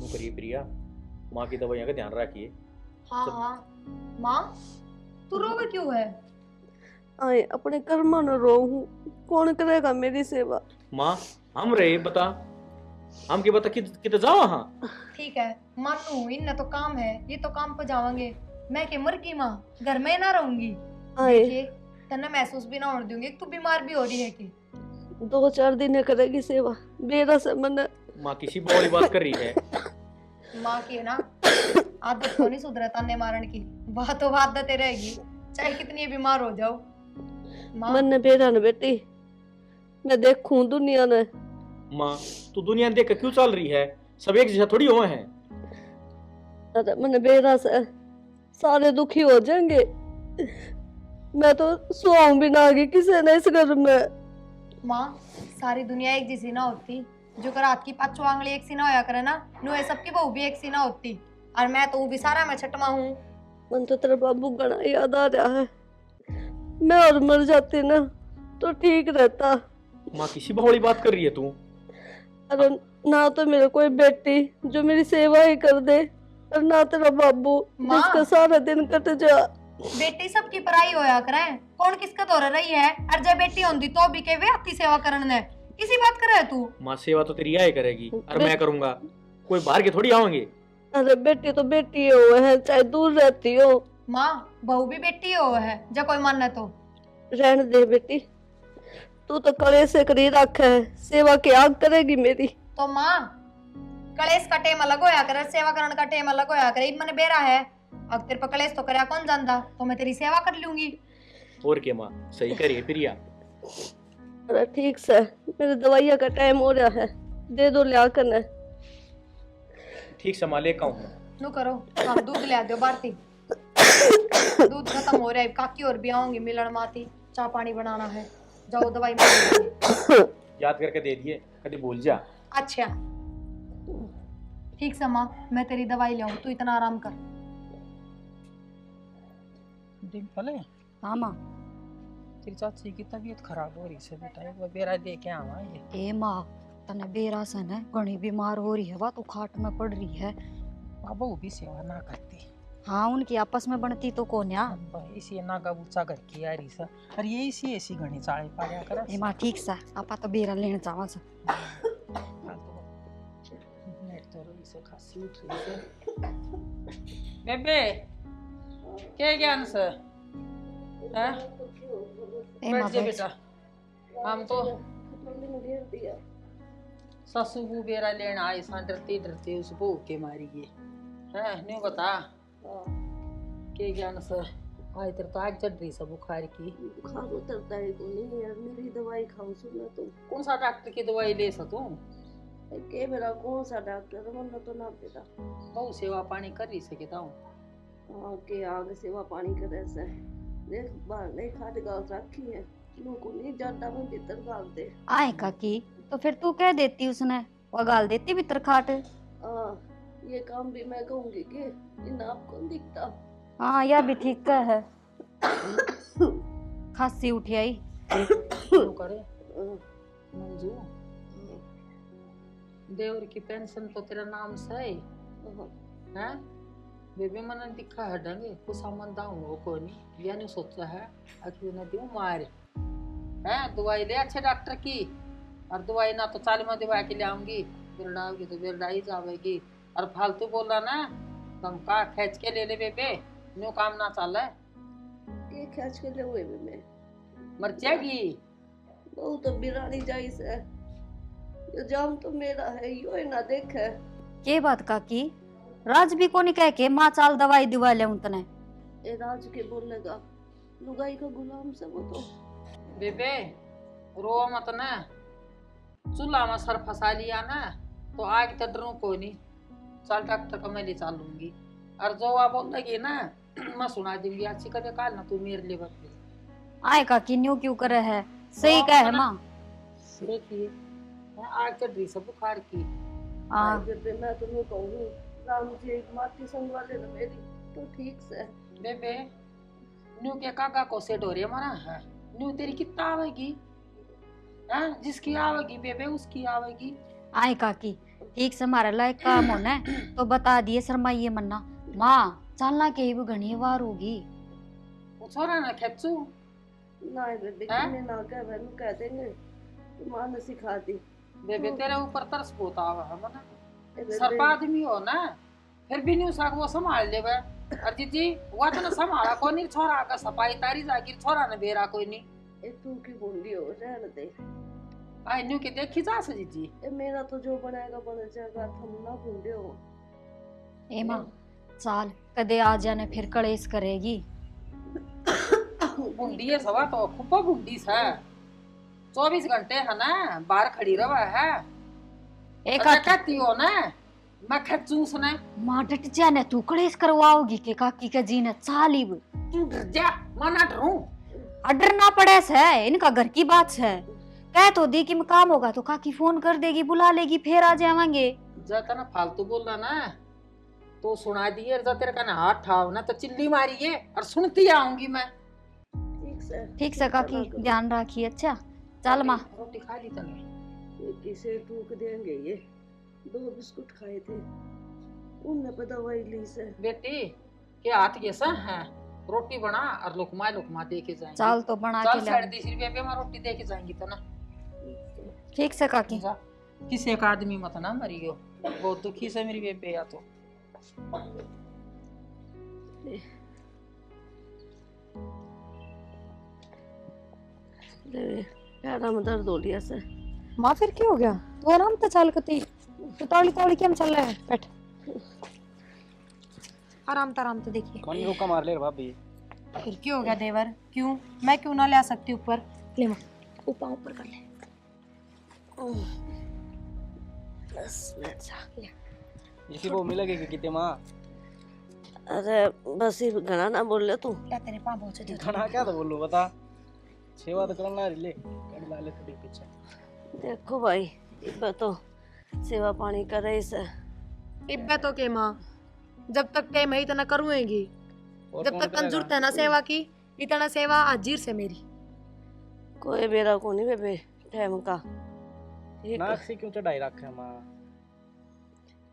करिए प्रिया, माँ की दवाइयाँ का ध्यान रखिए। हाँ सब हाँ। माँ, तू रोवे क्यों है? आए अपने कर्मा न रोहूं, कौन करेगा मेरी सेवा। माँ, हम रहे बता, हम के बता कित जाओ हाँ। ठीक है माँ, तू इन्हें तो काम है, ये तो काम पर जावांगे। मैं के मर की माँ, घर में ना रहूंगी। आए देखिए, तन्ने महसूस भी ना होने दूंगी, तू बीमार भी हो रही है कि 2-4 दिन करेगी सेवा, बेरा से मन। माँ किसी वाली बात कर रही है। माँ की है ना आदत तो नहीं सुधरे ताने मारन की, बात तो आदत रहेगी, चाहे कितनी बीमार हो जाओ। माँ मन ने बेरा न बेटी, मैं देखूं दुनिया ने। माँ, तू दुनिया देख के क्यों चल रही है? सब एक जैसा थोड़ी हुए हैं। अरे मन बेरा से सारे दुखी हो जाएंगे। मैं तो सुहाऊं भी ना गई किसी ने इस घर में। माँ, सारी दुनिया एक जैसी ना होती, जो कर रात की पांचों आंगली एक सी ना होया करे ना, नु ये सबकी बहू भी एक सी ना होती। और मैं तो भी सारा मैं छटमा हूँ। मन तो तेरा बाबू घना याद आ रहा है। मैं और मर जाती ना तो ठीक रहता। माँ किसी वाली बात कर रही है तू। अरे ना तो मेरे कोई बेटी जो मेरी सेवा ही कर दे, और ना तेरा बाबू माँ। जिसका सारा दिन कट जा। बेटी सबकी पराई होया करे, कौन किसका दौरा रही है? और जब बेटी होंदी तो भी के वे अति सेवा करन ने, इसी बात करे तू। माँ सेवा तो तेरी आए करेगी और मैं करूंगा, कोई बाहर के थोड़ी आवेंगे। अरे बेटी तो बेटी हो है, चाहे दूर रहती हो। माँ, बहू भी बेटी हो है, जब कोई माने तो। रहने दे बेटी, तू तो कले से करी रख है, सेवा की आग करेगी मेरी। तो माँ, कलेश का टेम अलग होया करे, सेवा करने का टेम अलग होया करे, इन मने बेरा है। अब तेरे पर कलेश तो करया कौन जानता, तो मैं तेरी सेवा कर लूंगी। और क्या माँ, सही करिए प्रिया। अरे ठीक से, मेरे दवाइया का टाइम हो रहा है, दे दो लिया करना। ठीक से माँ लेकर आऊँ। नु करो, हम दूध ले दो भारती। दूध खत्म हो रहा है, काकी और भी आऊंगी मिलन माती, चाय पानी बनाना है। जाओ दवाई में। याद करके दे दिए, कभी भूल जा। अच्छा ठीक से माँ, मैं तेरी दवाई ले आऊं, तू इतना आराम कर। डिम्पल है? हाँ माँ। तेरी चाची की तबीयत खराब हो रही है बेटा, एक बार बेरा दे के आवा ये। ए माँ, तने बेरासन है, घनी बीमार हो रही है, वह तो खाट में पड़ रही है। बाबा वो भी सेवा ना करती। हाँ, उनकी आपस में बनती तो कौन या? अब इसी नागा बूचा घर की आ रही सा, और ये इसी ऐसी घनी चाले पाया कर। ए माँ ठीक सा, आपा तो बेरा लेने जावा सा। नेट तो रही से खासी उठ रही से। बेबे क्या ज्ञान से हैं? ए बैठ माँ जा बैठ। बेटा, हम तो ससु बू बेरा लेना आई सा, डरते डरते उस बहू के मारी गए हैं। नहीं बता के ज्ञान से आज तेरे तो आग चढ़ रही सब बुखार की। बुखार उतरता है को नहीं यार, मेरी दवाई खाओ सुना तो। कौन सा डॉक्टर की दवाई ले सकूं? के मेरा कौन सा डॉक्टर मन तो ना बेटा। बहु सेवा पानी कर रही सकता हूँ। हाँ के आग सेवा पानी करे से देख बाहर नहीं खाट गाल रखी है, लोगों नहीं जाता में भीतर गाल दे। आए काकी, तो फिर तू कह देती उसने, वो गाल देती भीतर खाट। ये काम भी मैं कहूंगी कि इन आपको दिखता। हाँ यह भी ठीक है। खांसी उठी आई। क्यों करे मंजू, देवर की पेंशन तो तेरा नाम से है। बेबी मन दिखा है ढंगे कुछ सामान दाऊं वो को नहीं, यानी सोचा है आखिर न दूं मार है। दवाई ले अच्छे डॉक्टर की, और दवाई ना तो चाल में दवा के ले आऊंगी, बिरडा होगी तो बिरडा ही जावेगी। और फालतू बोल रहा ना तुम का खींच के ले बेबे, न्यू काम ना चल है के खींच के ले हुए में मर जाएगी। बहुत तो बिरानी जाई से, ये जाम तो मेरा है, यो ही ना देखे। के बात काकी, राज भी को नहीं कह के माँ चाल दवाई दिवा ले उतने। ए राज के बोलेगा, लुगाई का गुलाम से वो तो। बेबे रो मत ना, चूल्हा में सर फंसा लिया ना तो आग तो डरू कोई नहीं। चल डॉक्टर का मैं ले चलूंगी, और जो आप बोल लगी ना मैं सुना दूंगी। अच्छी कदे काल ना तू मेरे लिए बदले। आए काकी न्यू क्यों करे है, सही कह है माँ। देखिए आग चढ़ रही सब बुखार की। हाँ बेबे मैं तुम्हें कहूँ, राम जी एक माटी संगवाले ना मेरी तो ठीक से। बेबे न्यू के काका को सेट हो रही है मना है, न्यू तेरी कितना आवेगी? जिसकी आवेगी बेबे उसकी आवेगी। आए काकी, ठीक से हमारे लायक काम होना है तो बता दिए शर्माइए मन्ना। माँ चलना के भी घनी बार होगी। वो छोरा ना खेचू ना बेबे हैं? किन्ने ना कह वैनु कह देंगे कि मां ने सिखा दी। बेबे तेरे ऊपर तरस बहुत आवा है मना। ए बेबे, सरपा आदमी हो ना फिर भी नहीं उसका वो संभाल लेवे। अरजीत जी वो तो ना संभाला कोई नहीं, छोरा का सफाई तारी जागिर छोरा ने बेरा कोई नहीं। ए तू की बोली हो रहने दे। आई न्यू के देखी जा सजीत जी। ए मेरा तो जो बनाएगा बन जाएगा, तुम ना भूले हो। ए माँ चाल कदे आ जाने फिर कलेश करेगी। बुंडी है सवा तो खुप्पा बुंडी है 24 घंटे है ना बाहर खड़ी रवा है। एक अच्छा कहती हो ना मैं खेचूस ने माँ डट जाने तू कलेश करवाओगी के काकी का जी ने चाली तू डर जा मैं ना डरूं। डरना पड़े से इनका घर की बात है। कह तो दी कि मैं काम होगा तो काकी फोन कर देगी बुला लेगी फिर आ जाएंगे। जाता ना फालतू बोलना ना तो सुना दिए जा तेरे का ना हाथ ठाव ना तो चिल्ली मारी है और सुनती आऊंगी मैं। ठीक से काकी ध्यान रखिए। अच्छा चल माँ रोटी खा ली तने ये किसे टूक देंगे ये 2 बिस्कुट खाए थे उनने पे दवाई ली से। बेटी के हाथ ये सा है रोटी बना और लुकमा लुकमा दे के जाएंगे। चाल तो बना चल के ले 30 रुपये पे मैं रोटी दे के जाएंगी तो ना ठीक से काकी। जा किसी एक आदमी मत ना मरी हो बहुत दुखी से मेरी बेबे या तो। पैरा में दर्द हो लिया से। माँ फिर क्या हो गया? तू आराम से चल कती तो तौली तौली क्या चल रहा है? बैठ आराम से देखिए। मन रोका मार ले रे भाभी। फिर क्यों हो गया देवर? क्यों मैं क्यों ना ले आ सकती ऊपर? ले माँ ऊपर ऊपर कर ले। 10 मिनट से इसी को मिलेगी कितने माँ? अरे बस ही घना ना बोल ले तू। क्या तेरे पाँव पहुंचे थे? खाना क्या तो बोलूं बता। सेवा तो करना ले कर ला ले थोड़ी पीछे। देखो भाई इब्बे तो सेवा पानी करे इसे। इब्बे तो के माँ जब तक टाइम है इतना करूँगी, और जब कौन तक करेगा? जरूरत है ना सेवा की इतना सेवा हाजिर से मेरी। कोई बेरा को नहीं बेबे टाइम का। ठीक नाक से क्यों चढ़ाई रखे माँ?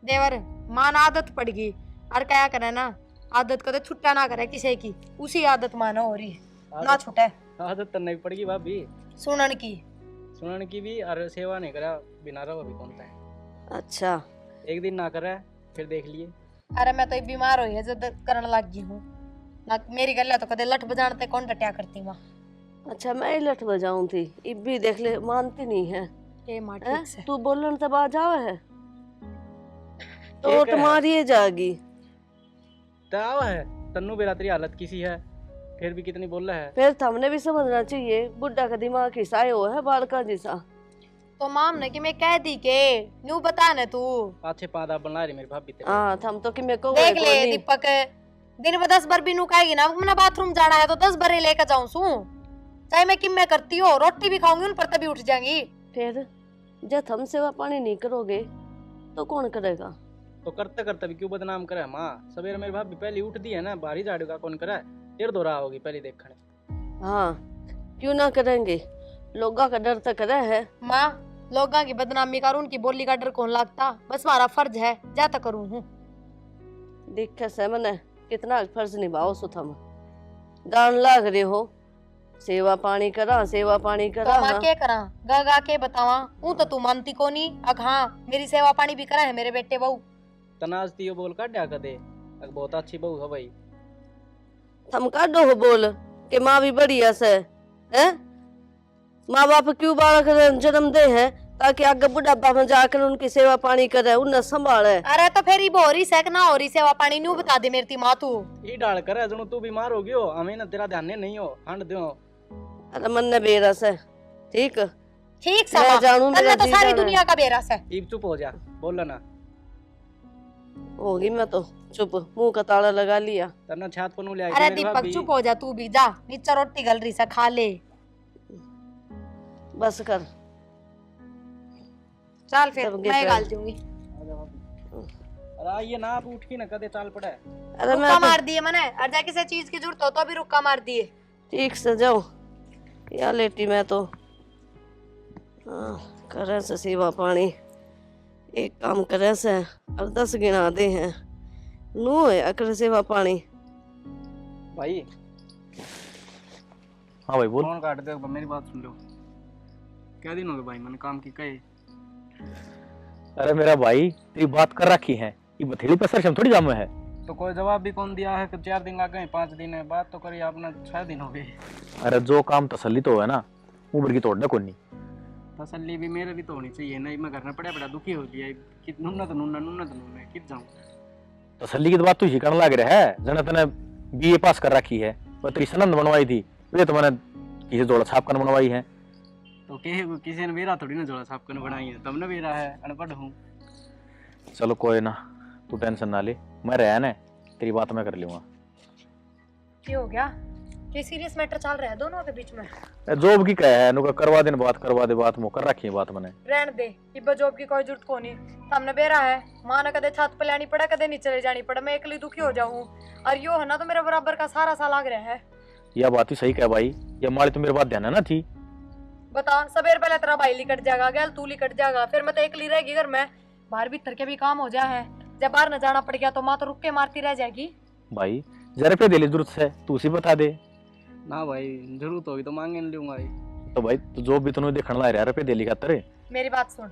देवर मान आदत पड़ गई और क्या करे ना आदत को तो छुट्टा ना करे किसी की, उसी आदत मानो हो रही है ना छुटे आदत तो नहीं पड़ेगी भाभी। सुनन की सुनन की भी और सेवा नहीं करा बिना रहो अभी कौन सा है। अच्छा एक दिन ना करे फिर देख लिए। अरे मैं तो बीमार हुई है जब करने लग गई हूँ ना मेरी गल तो कदे लठ बजाते कौन टट्या करती माँ। अच्छा मैं ही लठ बजाऊं थी इब्बी देख ले मानती नहीं है। ए माँ हैं? ठीक से तू बोलन तब आ जावे है तो ठीक है। तुम्हारी जागी। ताव है तन्नू बेरा तेरी हालत किसी है फिर भी कितनी बोल रहा है। फिर हमने भी समझना चाहिए बुढ़ा का दिमाग हिसाए हो है बालका जैसा। तो माम ने कि मैं कह दी के न्यू बता न तू पाछे पादा बना रही मेरी भाभी तेरे। हाँ थम तो कि मेरे को देख ले दीपक दिन में 10 बार भी नु कहेगी ना मैंने बाथरूम जाना है तो 10 बार ही लेकर जाऊं सू चाहे मैं किम में करती हो रोटी भी खाऊंगी उन पर तभी उठ जाएंगी। फिर जब हम सेवा पानी नहीं करोगे तो कौन करेगा? तो करते करते भी क्यों बदनाम करे माँ? सवेरे मेरी भाभी पहली उठती है ना बाहरी झाड़ू का कौन करे फिर दो रहा होगी पहले देखने। हाँ क्यों ना करेंगे लोगा का डर तो करे है। माँ लोगों की बदनामी कर उनकी बोली का डर कौन लगता बस हमारा फर्ज है जाता करूँ हूँ। देखे से मैंने कितना फर्ज निभाओ सो थम गान लाग रहे हो सेवा पानी करा तो माँ के करा गा गा के बतावा हूँ तो तू मानती को नहीं। अग हाँ मेरी सेवा पानी भी करा है मेरे बेटे बहू तनाज दियो बोल का क्या कर दे अग बहुत अच्छी बहू है भाई। थम काढो हो बोल कि माँ भी बढ़िया से है। माँ बाप क्यों बालक जन्म दे हैं ताकि आगे बुढ़ापा में जाकर उनकी सेवा पानी करे उन्हें संभाले। अरे तो फिर हो रही सेक ना हो रही सेवा पानी न्यू बता दे मेरी माँ तू ये डाल कर जनो तू बीमार हो गयो हमें ना तेरा ध्यान नहीं हो हंड दो। अरे मन ने बेरस है ठीक ठीक मैं समा जानू मेरा तन्ने तो जी सारी जाना है। दुनिया का बेरस है। ईब चुप हो जा बोल ना। होगी मैं तो चुप मुंह का ताला लगा लिया। तना छात पर नु ले आई अरे मेरी दीपक भाभी। चुप हो जा तू भी जा नीचे रोटी गल रही से खा ले बस कर चल फिर सब गे मैं चल। गाल दूंगी। आजा भाभी। अरे आइए ना आप उठ की ना कदे चाल पड़ा है। अरे मैं रुक्का तो मार दिए मैंने और जा किसी चीज की जरूरत हो तो भी रुक्का मार दिए। ठीक से जाओ या लेटी मैं तो हाँ करे से सेवा पानी एक काम करे से और 10 गिना दे हैं नो है अकर सेवा पानी। भाई हाँ भाई बोल। फोन काट दे, मेरी बात सुन लो। क्या दिन हो गए भाई, मैंने काम की कहे। अरे मेरा भाई तेरी बात कर रखी है, ये बथेड़ी पर सर थोड़ी जाम है। तो कोई जवाब भी कौन दिया है कि 4 दिन आ गए, 5 दिन है, बात तो करी आपने, 6 दिन हो गए। अरे जो काम तसल्ली तो है ना, उम्र की तोड़ना कोई नहीं। तसल्ली भी मेरे भी तो होनी चाहिए नहीं, मैं घर में पड़ा दुखी हो गया कि नूना तो नूना कित जाऊं। तसल्ली की तो बात तू ही करने लग रहा है। जना तने बीए पास कर रखी है, वो तेरी सनद बनवाई थी, वे तो मैंने किसी जोड़ा छाप कर बनवाई है। तो किसी ने मेरा थोड़ी ना जोड़ा छाप कर बनाई है, तुमने मेरा है, अनपढ़ हूँ। चलो कोई ना, तू टेंशन ना ले, मैं रहा ना, तेरी बात मैं कर लूंगा। क्या हो गया? ये सीरियस मैटर चल रहा है दोनों के बीच में? जॉब की कह है नुका करवा दे बात मुकर रखी है बात मैंने। रहने दे, इब्बा जॉब की कोई जरूरत को नहीं। सामने बेरा है, माँ ने कदे छत पे लानी पड़े, कदे नीचे ले जानी पड़े, मैं अकेली दुखी हो जाऊं। और यो है ना तो मेरे बराबर का सारा सा लग रहा है। यह बात ही सही कह भाई, ये हमारी तो मेरे बात ध्यान है ना थी। बता, सबेर पहले तेरा भाई लिकट जाएगा, गैल तू लिकट जाएगा, फिर मैं तो अकेली रहेगी घर में। बाहर भीतर के भी काम हो जाए है, जब बाहर न जाना पड़ गया तो माँ तो रुक के मारती रह जाएगी। भाई जरा पे दिली जरूरत है, तू उसी बता दे ना भाई, जरूरत होगी तो मांगे नहीं लूंगा। तो भाई तू जो भी तूने देखने ला रहा है रुपये दिली खातर। मेरी बात सुन,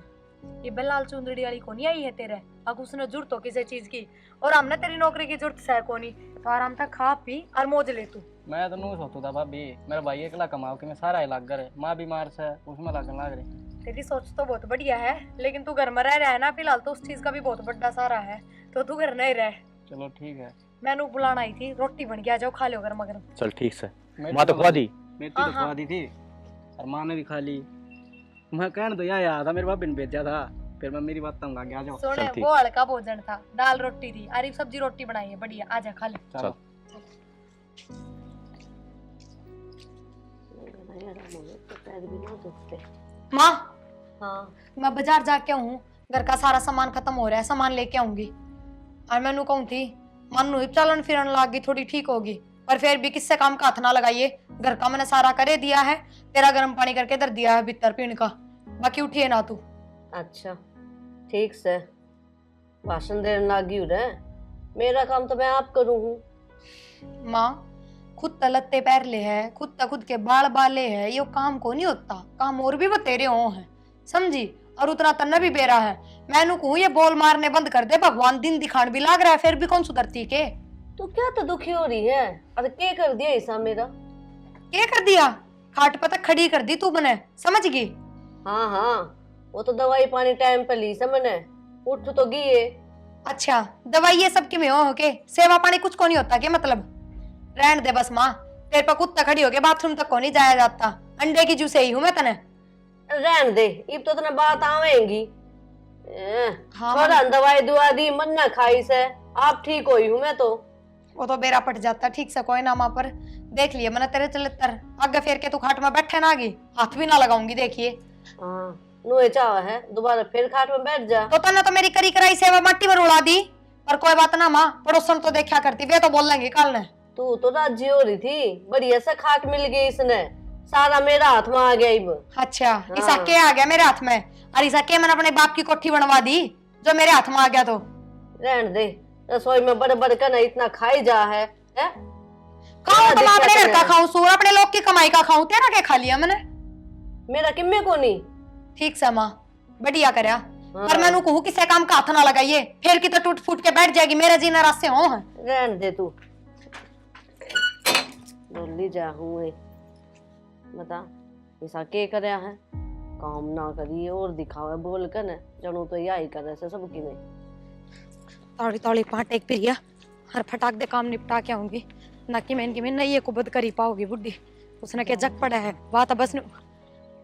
ये बल्लाल चुंदड़ी वाली कोनी आई है तेरे, अब उसने जरूरत हो किसी चीज की, और हमने तेरी नौकरी की जरूरत है कोनी, तो आराम तक खा पी और मौज ले तू। मैं तो नहीं सोचता था भाभी, मेरा भाई अकेला कमाओ कि मैं सारा इलाज करे, माँ बीमार से उसमें लगन लग रही। तेरी सोच तो बहुत बढ़िया है, लेकिन तू घर में रह रहा है ना फिलहाल, तो उस चीज का भी बहुत बड़ा सारा है, तो तू घर नहीं रह। चलो ठीक है, मैंने बुलाना आई थी, रोटी बन गया, जाओ खा लो गर्मा गर्म। चल ठीक से, मेथी माँ तो खवा दी। मेथी तो खवा दी थी और माँ ने भी खा ली। मैं कहने तो याद था, मेरे भाभी ने भेजा था, फिर मैं मेरी बात तंग आ गया। आ जाओ। सोने ठीक। वो हल्का भोजन था, दाल रोटी थी, अरे सब्जी रोटी बनाई है बढ़िया, आजा खा ले। चलो। माँ, हाँ मैं बाजार जाके हूँ, घर का सारा सामान खत्म हो रहा है, सामान लेके आऊंगी। और मैनू कहूँ थी मनु चलन फिरन लाग गई, थोड़ी ठीक होगी, पर फिर भी किससे काम का हाथ ना लगाइए, घर का मैंने सारा करे दिया है, तेरा गर्म पानी करके इधर दिया है भीतर पीने का, बाकी उठिए ना तू। अच्छा ठीक से, भाषण देने लागी हूँ रे, मेरा काम तो मैं आप करूँ हूँ। माँ, खुद तलत्ते पैर ले है, खुद के बाल बाले है, यो काम को नहीं होता, काम और भी बतेरे हो हैं, समझी? और उतना तन्ना भी बेरा है, मैनू कहूँ ये बॉल मारने बंद कर दे, भगवान दिन दिखान भी लाग रहा है, फिर भी कौन सुधरती के? तू क्या तो दुखी हो रही है? अरे क्या कर दिया ऐसा मेरा? क्या कर दिया? खाट पर तक खड़ी कर दी तू बने, समझ गई? हाँ हाँ, वो तो दवाई पानी टाइम पे ली से मैंने, उठ तो गई है। अच्छा, दवाई ये सब में हो के, सेवा पानी कुछ को नहीं होता के मतलब? रहन दे बस माँ, तेरे पर कुत्ता खड़ी हो के बाथरूम तक को नहीं जाया जाता, अंडे की जूस ही हूँ मैं तने। रहन दे, इब तो तना बात आवेंगी। हाँ, छोड़ा दवाई दुआ दी, मन ना खाई से, आप ठीक होई हूँ मैं तो। वो तो बेरा पट जाता ठीक से, कोई ना माँ, पर देख लिया मैंने तेरे चलतर, आगे फेर के तू खाट में बैठे ना आगी, हाथ भी ना लगाऊंगी, देखिए। हाँ नुए चाह है, दोबारा फिर खाट में बैठ जा। तो तने तो मेरी करी कराई सेवा मट्टी में उड़ा दी, पर कोई बात ना माँ, पड़ोसन तो देखा करती, वे तो बोल लेंगे कल ने। तू तो राजी हो रही थी, बढ़िया से खाट मिल गई इसने, सारा मेरा हाथ में आ गया इब। अच्छा, हाँ। ईसा के आ गया मेरे हाथ में, और ईसा के मैंने अपने बाप की कोठी बनवा दी, जो मेरे हाथ में आ गया तो। रहन दे, रसोई में बड़े बड़े का इतना खाई जा है? खाऊं तो मैं अपने घर का खाऊं, सूर अपने लोग की कमाई का खाऊं, तेरा क्या खा लिया मैंने? मेरा किम्मे को नहीं। ठीक से माँ, बढ़िया करया, पर मैंने कहूं किसी काम का हाथ ना लगाइए, फिर की तो टूट फूट के बैठ जाएगी, मेरे जीना रास्ते हो हैं। रहन दे तू, बोली जा हुए, बता ऐसा के करया है? काम ना करिए और दिखावे बोल कर न, जनू तो यही करे से सबकी में। तौड़ी तौड़ी पाट एक पिरिया, हर फटाक दे काम निपटा के आऊंगी, ना कि मैं इनकी में नहीं ये कुबद करी पाओगी बुड्ढी, उसने के जग पड़ा है, बात बस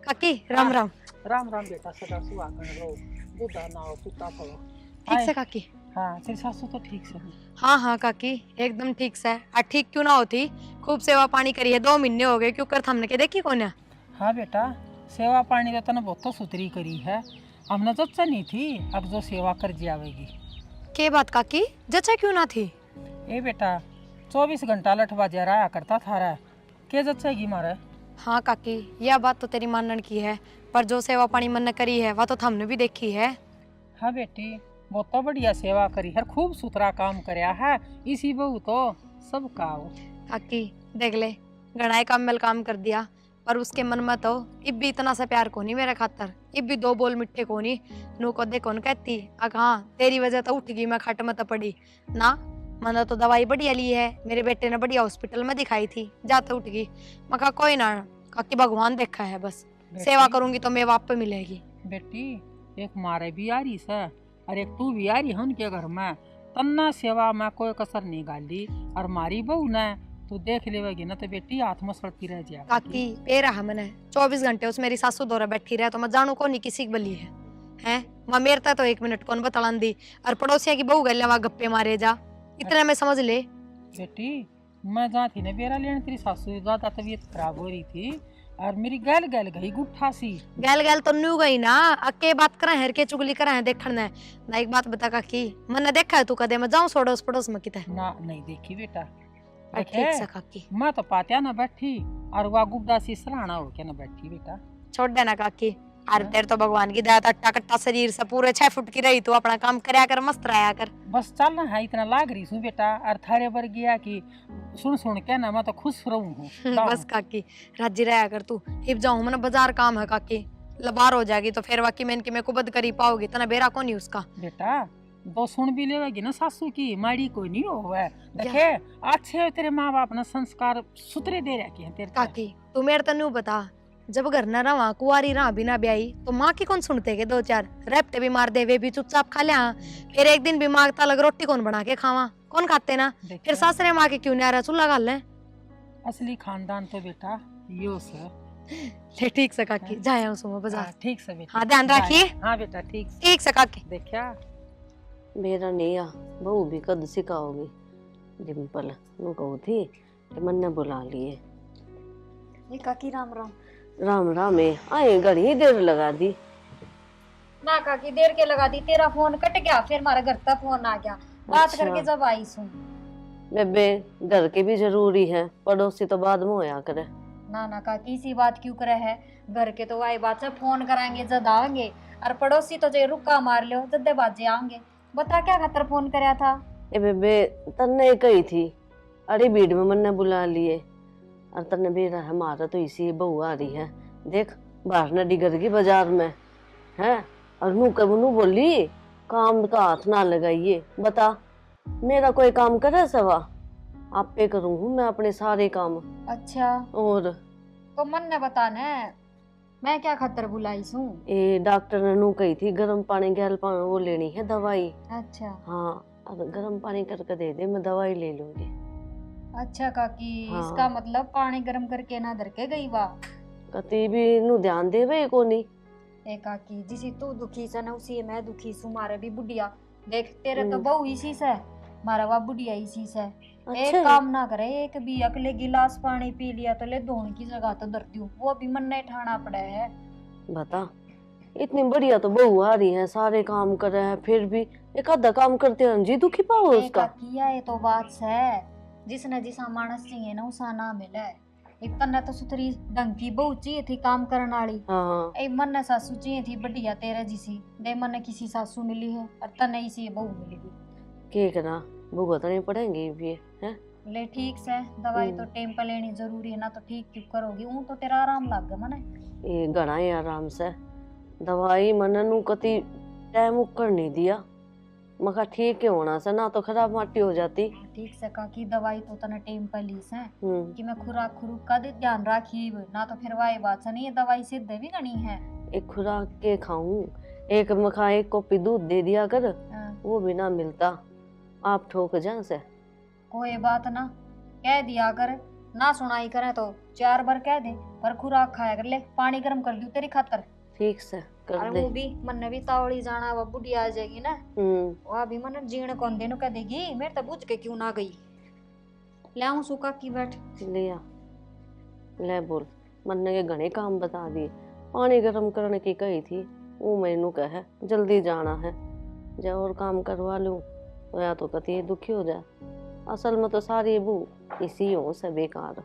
काकी राम राम। राम राम बेटा, सदा सुहागन रहो, दूधा नाओ सुता पड़ो। ठीक से काकी? हाँ, तेरी सासू तो ठीक से है। हाँ हाँ काकी, एकदम ठीक से। ठीक क्यों ना होती, खूब सेवा पानी करी है, 2 महीने हो गए, क्यों कर हमने के देखी कौन है? हाँ बेटा, सेवा पानी तो तने बहुत तो सुथरी करी है, हमने तो नहीं थी, अब जो सेवा कर जावेगी। के बात काकी, जचा क्यों ना थी? ए बेटा, 24 घंटा लठवा जा रहा करता थारा, के जचेगी मारे? हाँ काकी, यह बात तो तेरी मानने की है, पर जो सेवा पानी मन ने करी है वह तो हमने भी देखी है। हाँ बेटी, बहुत तो बढ़िया सेवा करी है, खूब सुथरा काम करया है। इसी बहू तो सब काओ। काकी देख ले, घणाए काम मिल काम कर दिया, पर उसके मन में तो इब भी इतना सा प्यार को नहीं मेरे खातर, इब भी दो बोल मिठ्ठे को नहीं। नू को दे कौन कहती अग हाँ तेरी वजह तो उठ गई, मैं खट में तो पड़ी ना। मैंने तो दवाई बढ़िया ली है, मेरे बेटे ने बढ़िया हॉस्पिटल में दिखाई थी, जाते उठ गई। मैं कहा कोई ना काकी, भगवान देखा है, बस सेवा करूंगी तो मेरे बाप पे मिलेगी। बेटी एक मारे भी आ रही है और एक तू भी आ रही है उनके घर में, तन्ना सेवा में कोई कसर नहीं गाली। और मारी बहू ने तू देख लेवेगी ना तो बेटी हाथ में सड़ती रह जाए। काकी पे रहा मैंने 24 घंटे उस मेरी सासू दौरा बैठी रहे तो मैं जानू को नहीं किसी की बली है हैं। मैं मेरता तो 1 मिनट कौन बतलान दी, और पड़ोसिया की बहू गले वहां गप्पे मारे जा, इतने में समझ ले। बेटी मैं जहाँ थी ना बेरा लेने, तेरी सासू ज्यादा तबीयत खराब हो रही थी और मेरी गैल गैल गई गुट्ठा सी। गैल गैल तो न्यू गई ना, अके बात करा है, के चुगली करा है देखण ने ना। एक बात बता काकी, मैंने देखा है तू कदे मैं जाऊं सोड़ोस पड़ोस में किते ना नहीं देखी बेटा। ठीक से काकी, मैं तो पात्या ना बैठी और वह गुड्डा सी सराहना हो के ना बैठी बेटा। छोड़ देना काकी, अरे तेरे तो भगवान की दया, अट्टा कट्टा शरीर से पूरे 6 फुट की रही, तू अपना काम करया कर, मस्त रहा कर। बस चलना है, इतना लाग रही हूँ बेटा। और थारे पर गया कि सुन सुन के ना मैं तो खुश रहूं हूँ। बस काकी राजी रहा कर तू। हिब जाऊं मैंने बाजार काम है काकी, लबार हो जाएगी तो फिर वाकई में इनकी मैं कुबद करी पाओगी, तना बेरा को नहीं उसका। बेटा दो सुन भी लेवेगी ना सासू की, माड़ी कोई नहीं हो है। देखे अच्छे तेरे माँ बाप ने संस्कार सुतरे दे रखे हैं तेरे। काकी तू मेरे तो नहीं बता, जब घर न रहा कुआरी रहा बिना ब्याही तो माँ की कौन सुनते के 2-4 रेपटे भी मार दे, वे भी चुपचाप खा लिया। फिर एक दिन भी मांगता लग रोटी कौन बना के खावा, कौन खाते ना। फिर सासरे माँ के क्यों नहीं आ रहा, चूल्हा गाल ले। असली खानदान तो बेटा यो से। ले ठीक से काकी, जाए उस बाजार। ठीक से बेटा। हाँ ध्यान रखिए। हाँ बेटा ठीक से काकी। देखा मेरा नहीं आ बहू भी कद सिखाओगी। डिम्पल नु कहू थी कि मन ने बुला लिए। ये काकी राम राम। राम राम है, आए घड़ी देर लगा दी ना काकी देर के लगा दी, तेरा फोन कट गया, फिर हमारे घर तक फोन आ गया, बात अच्छा। करके जब आई सुन। बेबे घर के भी जरूरी है, पड़ोसी तो बाद में होया करे। ना ना काकी इसी बात क्यों करे है, घर के तो वाई बात से फोन कराएंगे जद आएंगे, और पड़ोसी तो जे रुका मार लो जद्दे बाजे आएंगे। बता क्या खातर फोन कराया था? ए बेबे तन्ने कही थी, अरे भीड़ में मन ने बुला लिए, और तन्ने बेरा हमारा तो इसी बहू आ रही है, देख बाहर न डिगर की बाजार में है। और नू कब नू बोली काम का हाथ ना लगाइए। बता मेरा कोई काम करे सवा, आप पे करूँ हूँ मैं अपने सारे काम। अच्छा और तो मन ने बताना मैं क्या खातर बुलाई सू? ए डॉक्टर ने नू कही थी गर्म पानी गैल पानी वो लेनी है दवाई। अच्छा हाँ अब गर्म पानी करके दे दे, मैं दवाई ले लूंगी। अच्छा काकी हाँ। इसका मतलब पानी गर्म करके ना धर के गई वाह। कती भी नू ध्यान देवे कोनी। ए काकी जिसी तू दुखी से ना उसी मैं दुखी सू, मारे भी बुढ़िया देख तेरे तो बहू इसी से, मारा वा बुढ़िया इसी से। एक काम ना करे, एक भी अगले गिलास पानी पी लिया तो ले धोने की जगह तो धरती हूँ, वो भी मन नहीं ठाना पड़ा है। बता इतनी बढ़िया तो बहू आ रही है, सारे काम कर रहे हैं, फिर भी एक आधा काम करते हैं जी दुखी पाओ उसका। किया ये तो बात है, जिसने जिसा मानस चाहिए ना उसा ना मिले। एक तन्ने तो सुथरी ढंग की बहू चाहिए थी काम करने वाली, हाँ एक मन ने सासू चाहिए थी बढ़िया तेरे जिसी, दे मन ने किसी सासू मिली है और तन्ने इसी बहू मिलेगी। के करा भुगत नहीं पड़ेंगे भी है। ले ठीक से दवाई तो टाइम पे लेनी जरूरी है ना, तो ठीक क्यों करोगी, ऊं तो तेरा आराम लग गया मने। ये घना ही आराम से दवाई मन नू कति टाइम उकर नहीं दिया, मका ठीक है होना से ना तो खराब माटी हो जाती। ठीक से काकी दवाई तो तने टाइम पे ली से कि मैं खुराक खुरूक का ध्यान रखी ना, तो फिर वाई बात से नहीं ये दवाई सिद्ध भी गणी है। एक खुराक के खाऊं, एक मखा एक कॉपी दूध दे दिया कर, वो भी ना मिलता, आप ठोक जा से। कोई बात ना कह दिया कर, ना सुनाई करे तो 4 बार कह दे, पर खुराक खाया कर। ले पानी गर्म कर दूं तेरी खातर। ठीक से कर अरे दे। वो भी मन भी तावड़ी जाना, वो बुढ़िया आ जाएगी ना, वह भी मन जीण कौन देनो कह देगी, मेरे तो बुझ के क्यों ना गई। ले आऊं सूखा की बैठ लिया ले बोल। मन ने के घने काम बता दिए, पानी गर्म करने की कही थी, वो मैनू कहे जल्दी जाना है, जा और काम करवा लूं तो या तो कति दुखी हो जाए। असल में तो सारी बू इसी हो से बेकार।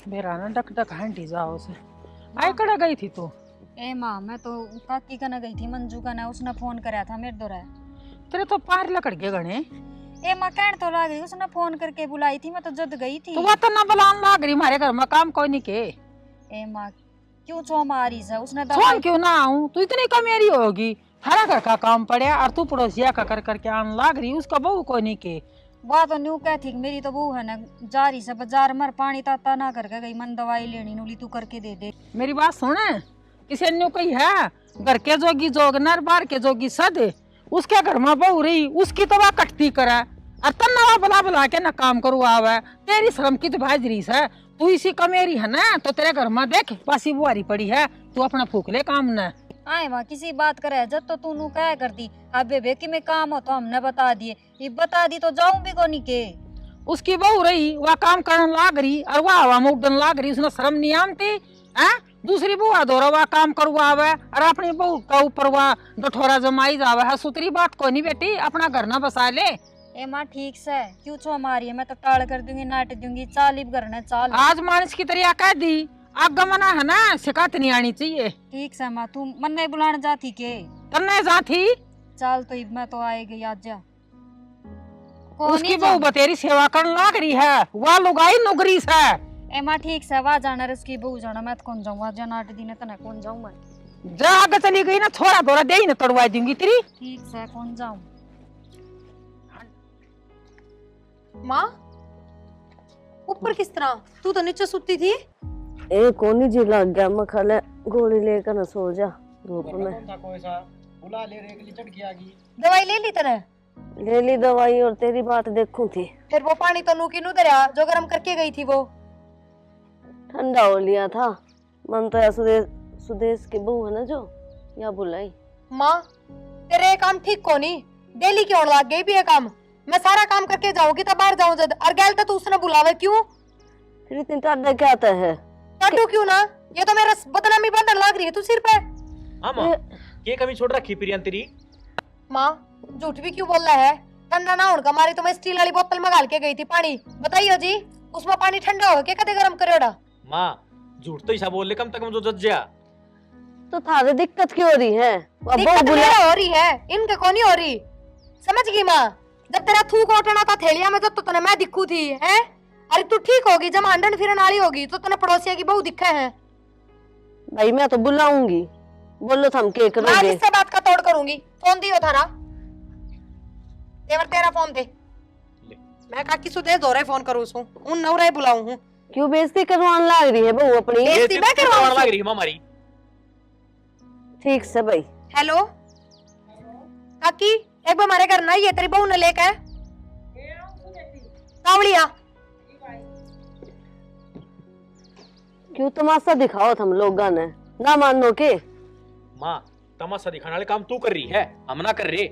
बेरा ना डक डक हंटी जाओ से। आय कड़ा गई थी तू? ए माँ मैं तो काकी कने गई थी, मंजू कने, उसने फोन कराया था मेरे दोरे। तेरे तो पार लकड़ गए गणे। ए माँ कहने तो लग रही, उसने फोन करके बुलाई थी, मैं तो जद गई थी। तो वह तो ना बुलान लाग रही, हमारे घर में काम कोई नहीं के। ए माँ क्यों छो मारी से, उसने छोड़ क्यों ना आऊं, तू इतनी कमेरी होगी, थारा घर का काम पड़े और तू पड़ोसिया का कर करके आन लाग रही, उसका बहू कोई नहीं के। वह तो न्यू कह थी मेरी तो बहू है ना, जा रही से बाजार मर पानी ताता ना करके गई, मन दवाई लेनी नूली तू करके दे दे। मेरी बात सुन, किसी ने कही है घर के जोगी जोग नर, बार के जोगी सद, उसके घर में बहू रही, उसकी तो वह कटती करे और तन्ना बुला बुला के ना काम करू आवे। तेरी शर्म की तो भाजरी से, तू इसी कमेरी है ना, तो तेरे घर में देख बासी बुआरी पड़ी है, तू अपना फूक ले काम न। आए माँ किसी बात करे जब तो तू कह करती, अब बेबे कि मैं काम हो तो हमने बता दिए, ये बता दी तो जाऊं भी कोनी के। उसकी बहू रही, वह काम करने लाग रही और वह हवा में उड़न लाग रही, उसने शर्म नहीं आती है। दूसरी बुआ दो वह काम करवावे और अपनी बहू का ऊपर वह डठोरा जमाई जावे है। सुतरी बात कोई नहीं बेटी, अपना घर ना बसा ले। ए माँ ठीक से क्यों छो मारी है, मैं तो टाल कर दूंगी, नाट दूंगी, चाली घर ने चाल। आज मानस की तरह कह दी, आग मना है ना, शिकायत नहीं आनी चाहिए। ठीक से माँ तू मन नहीं बुलाने जाती के, तन्ने जाती चल तो मैं तो आएगी आज जा। उसकी बहू बतेरी सेवा करने लाग रही है, वह लुगाई नुगरी से। ए माँ ठीक से वह जाना रे उसकी बहू जाना, मैं तो कौन जाऊँ आज नाट दी ने तना कौन जाऊँ मैं। जा आगे चली गई ना, थोड़ा थोड़ा दे ही ना तड़वा दूंगी तेरी। ठीक से कौन जाऊँ। माँ ऊपर किस तरह, तू तो नीचे सुती थी। ए कोनी जी लग गया, मखले गोली लेकर न सो जा धूप में। कोई सा बुला ले, रेगली चटकी आ गई। दवाई ले ली तने? ले ली दवाई और तेरी बात देखूं थी। फिर वो पानी तो नू की नू दरिया जो गर्म करके गई थी वो ठंडा हो लिया था मन तो। या सुदेश की बहू है ना जो, या बुलाई। माँ तेरे ये काम ठीक को नहीं, डेली की ओर लाग गई भी ये काम। मैं सारा काम करके जाऊंगी तब बाहर जाऊं जद, और गैल तो उसने बुलावे क्यों? फिर इतनी टाडा क्या आता है? काटू क्यों ना, ये तो मेरा बदनामी बंधन लाग रही है तू सिर पे। हाँ माँ, ये कमी छोड़ रखी प्रियन तेरी। माँ झूठ भी क्यों बोल रहा है? ठंडा ना होने का मारी तो मैं स्टील वाली बोतल में डाल के गई थी पानी, बताइए जी उसमें पानी ठंडा हो के कदे गर्म करेड़ा। माँ झूठ तो ऐसा बोल ले, कम तक मुझे जज जा। तो थारे दिक्कत क्यों हो रही है? दिक्कत मेरा हो रही है, इनके को नहीं हो रही, समझ गई माँ? जब तेरा थूक ओटना था थैलिया में तो तने मैं दिखू थी है। अरे तू ठीक होगी जब अंडन फिरन वाली होगी तो तने पड़ोसिया की बहू दिखे है। भाई मैं तो बुलाऊंगी, बोलो थम के मैं करोगे। इससे बात का तोड़ करूंगी। फोन दियो थारा, तेवर तेरा फोन दे। मैं काकी सुदेश दो रहे फोन करूं उसको, उन नवरे बुलाऊं हूं। क्यों बेइज्जती करवाने लाग रही है बहू अपनी? बेइज्जती मैं करवाऊं लग रही है हमारी। ठीक से भाई। हेलो काकी, एक बार हमारे घर ना ये तेरी बहू ने लेकर कावड़िया। क्यों तमाशा दिखाओ तुम लोग ने, ना मानो के? माँ तमाशा दिखाने वाले काम तू कर रही है, हम ना कर रहे।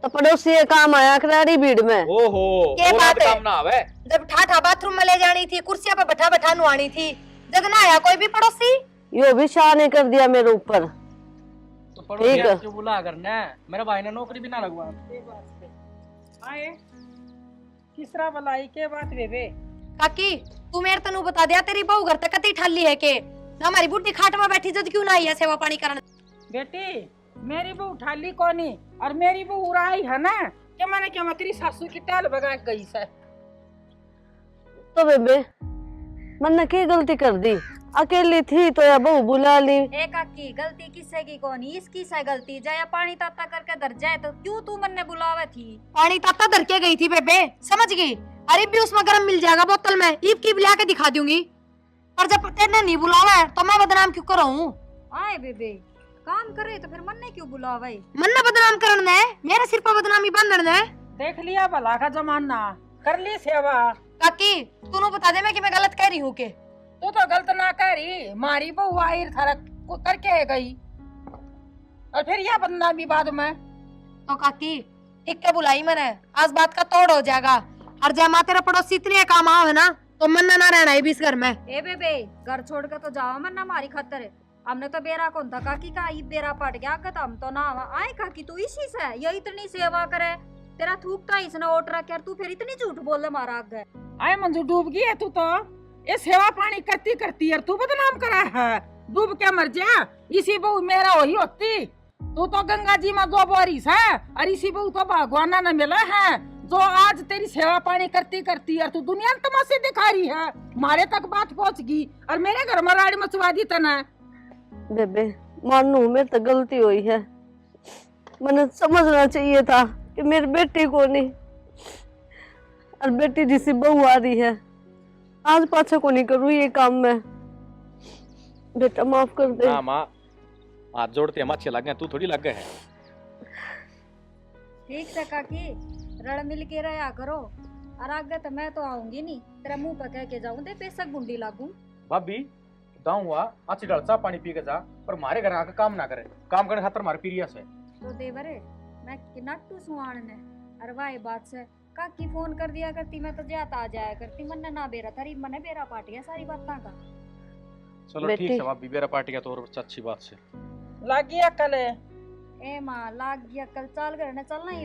तो पड़ोसी ये काम आया करारी भीड़ में। ओहो, ये और बात है। काम ना आवे। जब ठाठा बाथरूम में ले जानी थी, कुर्सियां पे बैठा बैठा नुआनी थी, जब ना आया कोई भी पड़ोसी। यो भी शाह ने कर दिया मेरे ऊपर। तो ठीक पड़ोसिया है। क्यों बुला करना, मेरे भाई ने नौकरी भी ना लगवा। आए किस तरह बुलाई के बात बेबे? काकी तू मेरे तनु बता दिया तेरी बहू घर तक कती ठाली है के ना, हमारी बुढ़ी खाट में बैठी जद क्यों ना आई है सेवा पानी करने। बेटी मेरी बहू ठाली कोनी और मेरी बहू उड़ाई है ना, कि मैंने क्या मैं तेरी सासू की टाल भगा के गई से। तो बेबे मैंने क्या गलती कर दी? अकेली थी तो या बहू बुला ली। ए काकी गलती किससे की कोनी, इसकी से गलती जाया पानी ताता करके धर जाए तो क्यों तू मन ने बुलावे थी? पानी ताता धर के गई थी बेबे, समझ गई? अरे भी उसमें गर्म मिल जाएगा बोतल में, ईब की लिया के दिखा दूंगी। पर जब तेने नहीं बुलावा है तो मैं बदनाम क्यों करूं? आए बेबे काम करे तो फिर मन ने क्यों बुलावे? मन ने बदनाम करना है, मेरे सिर पर बदनामी बंधना है। देख लिया भला का जमाना, कर ली सेवा। काकी तू बता दे मैं कि मैं गलत कह रही हूँ के? तू तो गलत ना कह रही, मारी बहू आई थारा करके गई और फिर यह बदनामी बाद में। तो काकी ठीक के बुलाई मैंने, आज बात का तोड़ हो जाएगा। और जय माँ तेरा पड़ोसी इतने काम आओ है ना तो मन ना रहना है भी इस घर में। ए बेबे घर छोड़ के तो जाओ मन ना हमारी खातर। हमने तो बेरा कौन था काकी का, ई बेरा पट गया कि हम तो ना आए काकी तू इसी से ये इतनी सेवा करे, तेरा थूकता इसने ओट रखे तू फिर इतनी झूठ बोले मारा आगे। आए मंजू डूब गई है तू तो, ये सेवा पानी करती करती है तू बदनाम करा है। डूब के मर जा, इसी बहू मेरा वही होती। तू तो गंगा जी में दो बोरिस है और इसी बहू तो भगवाना न मिला है जो आज तेरी सेवा पानी करती करती और तू दुनिया में तमाशे दिखा रही है। मारे तक बात पहुंच गई और मेरे घर में राड़ी मचवा दी तना। बेबे मानू मेरे तो गलती हुई है, मैंने समझना चाहिए था कि मेरी बेटी को नहीं और बेटी जिसी बहू आ रही है, आज पाछा को नहीं करूँ ये काम मैं। बेटा माफ कर दे। हाँ माँ, हाथ जोड़ते हम अच्छे लग गए, तू थोड़ी लग गए है। ठीक से काकी, रड़ मिल के रहा करो। और आगे तो मैं तो आऊंगी नहीं, तेरा मुंह पर कह के जाऊं दे पैसा गुंडी लागू। भाभी दाऊ हुआ अच्छी डाल चा पानी पी के जा, पर मारे घर आके काम ना करे, काम करने खातर मारे पीरिया से। तो देवरे मैं किनाटू सुहान ने अरे वाह बात से काकी फोन कर दिया करती, मैं तो जाता आ जाया करती, मन ना बेरा थारी मन बेरा पाटिया सारी बातां का। चलो बेटी। ठीक है भाभी, बेरा पार्टी का तो और अच्छी बात से लग गया कल ए माँ लाग गया कल, चाल कर चलना ही